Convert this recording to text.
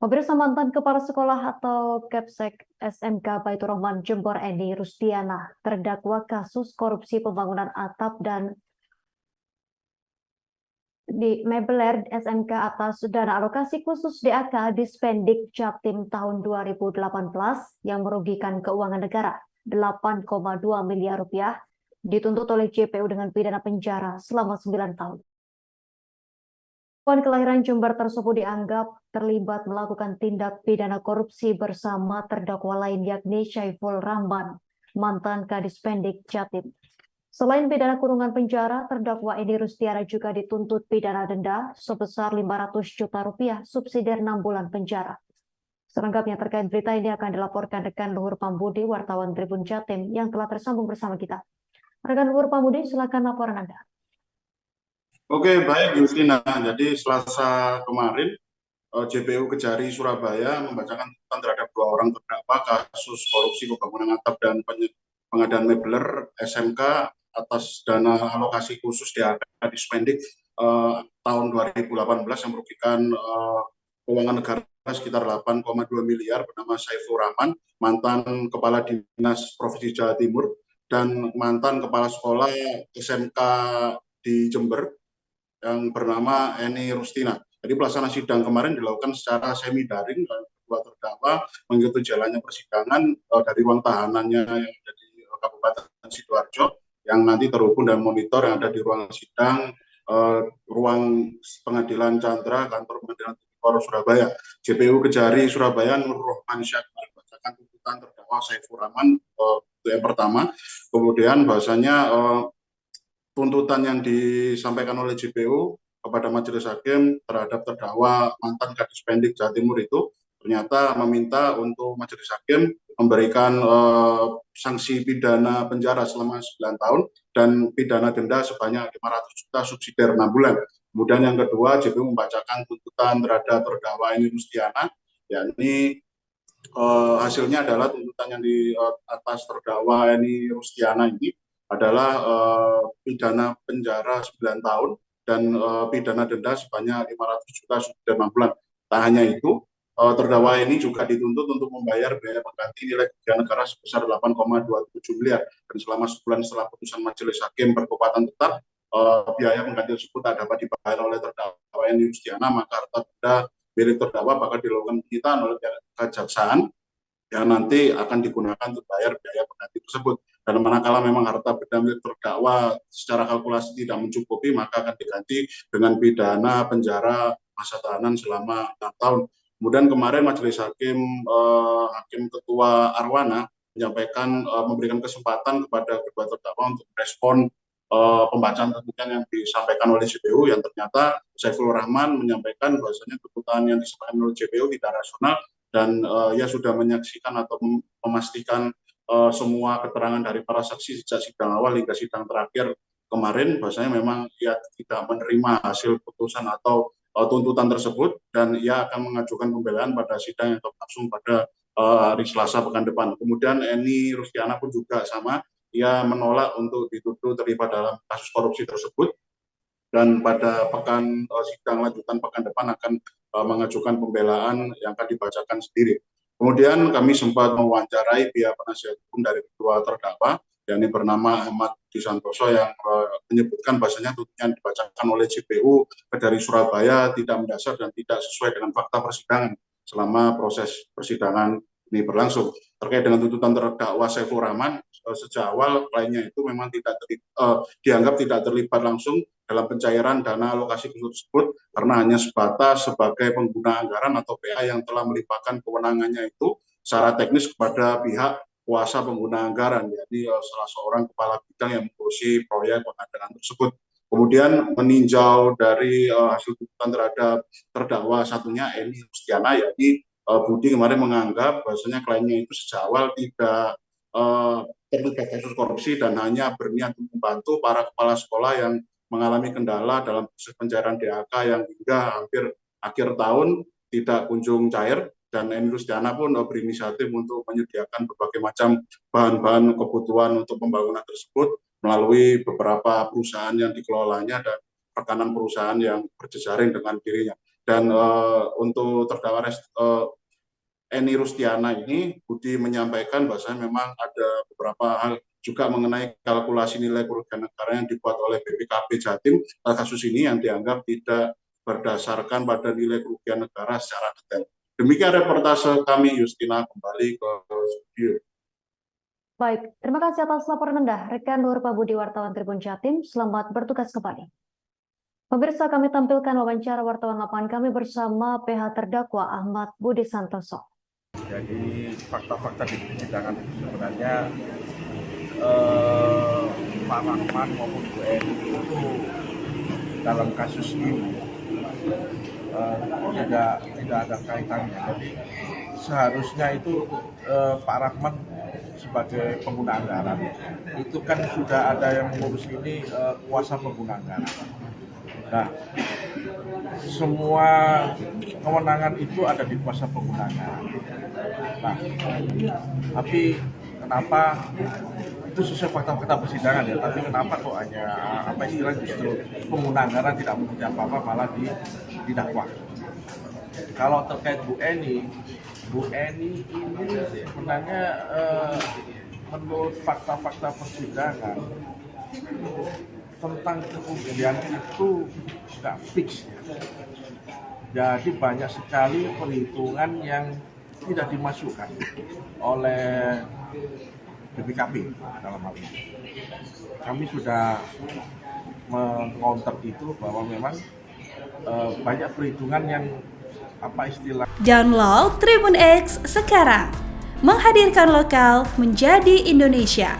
Pemirsa, mantan Kepala Sekolah atau Kepsek SMK Baitur Rahman Jember Eni Rusdiana terdakwa kasus korupsi pembangunan atap dan di Mebeler SMK atas dana alokasi khusus DAK Dispendik Jatim tahun 2018 yang merugikan keuangan negara 8,2 miliar rupiah dituntut oleh JPU dengan pidana penjara selama 9 tahun. Perempuan kelahiran Jember tersebut dianggap terlibat melakukan tindak pidana korupsi bersama terdakwa lain yakni Syaiful Rahman, mantan Kadispendik Jatim. Selain pidana kurungan penjara, terdakwa Eni Rusdiana juga dituntut pidana denda sebesar 500 juta rupiah subsidi 6 bulan penjara. Selengkapnya terkait berita ini akan dilaporkan rekan Luhur Pambudi, wartawan Tribun Jatim yang telah tersambung bersama kita. Rekan Luhur Pambudi, silakan laporan Anda. Oke, baik Justina. Jadi Selasa kemarin JPU Kejari Surabaya membacakan tuntutan terhadap 2 orang terdakwa kasus korupsi pembangunan atap dan pengadaan mebler SMK atas dana alokasi khusus DAK Dispendik tahun 2018 yang merugikan keuangan negara sekitar 8,2 miliar bernama Syaiful Rahman, mantan Kepala Dinas Provinsi Jawa Timur, dan mantan Kepala Sekolah SMK di Jember yang bernama Eni Rusdiana. Jadi pelaksanaan sidang kemarin dilakukan secara semi daring. Kedua terdakwa mengikuti jalannya persidangan dari ruang tahanannya yang ada di Kabupaten Sidoarjo yang nanti terhubung dan monitor yang ada di ruang sidang ruang pengadilan Chandra kantor pengadilan Tipikor Surabaya. JPU Kejari Surabaya Nur Rohman Syah membacakan tuntutan terdakwa Syaiful Rahman itu yang pertama. Kemudian bahasanya tuntutan yang disampaikan oleh JPU kepada majelis hakim terhadap terdakwa mantan Kadispendik Jawa Timur itu ternyata meminta untuk majelis hakim memberikan sanksi pidana penjara selama 9 tahun dan pidana denda sebanyak 500 juta subsidi 6 bulan. Kemudian yang kedua, JPU membacakan tuntutan terhadap terdakwa Eni Rusdiana, yakni hasilnya adalah tuntutan yang di atas terdakwa Eni Rusdiana ini adalah pidana penjara 9 tahun dan pidana denda sebanyak 500 juta subsidi 6 bulan. Tak hanya itu, terdakwa ini juga dituntut untuk membayar biaya pengganti nilai kerugian negara sebesar 8,27 miliar dan selama sebulan setelah putusan majelis hakim berkekuatan tetap biaya pengganti tersebut tak dapat dibayar oleh terdakwa Eni Rusdiana, maka harta benda milik terdakwa bakal dilakukan penyitaan oleh kejaksaan yang nanti akan digunakan untuk bayar biaya pengganti tersebut. Dan manakala memang harta benda milik terdakwa secara kalkulasi tidak mencukupi, maka akan diganti dengan pidana penjara masa tahanan selama 6 tahun. Kemudian kemarin majelis hakim Hakim Ketua Arwana menyampaikan memberikan kesempatan kepada kedua terdakwa untuk merespon pembacaan tuntutan yang disampaikan oleh JPU, yang ternyata Syaiful Rahman menyampaikan bahwasanya tuntutan yang disampaikan oleh JPU tidak rasional dan ia sudah menyaksikan atau memastikan semua keterangan dari para saksi sejak sidang awal hingga sidang terakhir kemarin, bahwasanya memang ia tidak menerima hasil putusan atau tuntutan tersebut dan ia akan mengajukan pembelaan pada sidang yang berlangsung pada hari Selasa pekan depan. Kemudian Eni Rusdiana pun juga sama, ia menolak untuk dituduh terlibat dalam kasus korupsi tersebut dan pada pekan sidang lanjutan pekan depan akan mengajukan pembelaan yang akan dibacakan sendiri. Kemudian kami sempat mewawancarai pihak penasihat hukum dari kedua terdakwa, yakni bernama Ahmad Budi Santoso, yang menyebutkan bahasanya tuntutan yang dibacakan oleh JPU dari Surabaya tidak mendasar dan tidak sesuai dengan fakta persidangan selama proses persidangan ini berlangsung. Terkait dengan tuntutan terdakwa Syaiful Rahman, sejak awal kliennya itu memang dianggap tidak terlibat langsung dalam pencairan dana alokasi khusus tersebut karena hanya sebatas sebagai pengguna anggaran atau PA yang telah melimpahkan kewenangannya itu secara teknis kepada pihak kuasa pengguna anggaran, yakni salah seorang kepala bidang yang mengurusi proyek pengadaan tersebut. Kemudian meninjau dari hasil tuntutan terhadap terdakwa satunya Eni Rusdiana, yakni Budi kemarin menganggap bahwasanya kliennya itu sejak awal tidak terlibat kasus korupsi dan hanya berniat untuk membantu para kepala sekolah yang mengalami kendala dalam proses pencairan DAK yang hingga hampir akhir tahun tidak kunjung cair, dan Eni Rusdiana pun berinisiatif untuk menyediakan berbagai macam bahan-bahan kebutuhan untuk pembangunan tersebut melalui beberapa perusahaan yang dikelolanya dan rekanan perusahaan yang berjejaring dengan dirinya. Dan untuk terdakwa Eni Rustiana ini, Budi menyampaikan bahwasanya memang ada beberapa hal juga mengenai kalkulasi nilai kerugian negara yang dibuat oleh BPKB Jatim kasus ini yang dianggap tidak berdasarkan pada nilai kerugian negara secara detail. Demikian reportase kami, Justina, kembali ke studio. Baik, terima kasih atas laporan Anda, rekan Nur Pabudi, wartawan Tribun Jatim. Selamat bertugas kembali. Pemirsa, kami tampilkan wawancara wartawan lapangan kami bersama PH terdakwa Ahmad Budi Santoso. Jadi fakta-fakta di persidangan itu sebenarnya Pak Rahman maupun Bu Eni itu dalam kasus ini tidak ada kaitannya. Jadi seharusnya itu Pak Rahman sebagai pengguna anggaran itu kan sudah ada yang mengurus ini kuasa pengguna anggaran. Nah, semua kewenangan itu ada di kuasa pengguna anggaran. Nah, tapi kenapa itu sesuai fakta-fakta persidangan ya, tapi kenapa kok hanya justru pengguna anggaran tidak mempunyai apa-apa malah didakwa. Kalau terkait Bu Eni ini sebenarnya menurut fakta-fakta persidangan tentang kerugian itu nggak fix. Jadi banyak sekali perhitungan yang tidak dimasukkan oleh BPKB dalam hal ini. Kami sudah meng-counter itu bahwa memang banyak perhitungan yang Download Tribun X sekarang, menghadirkan lokal menjadi Indonesia.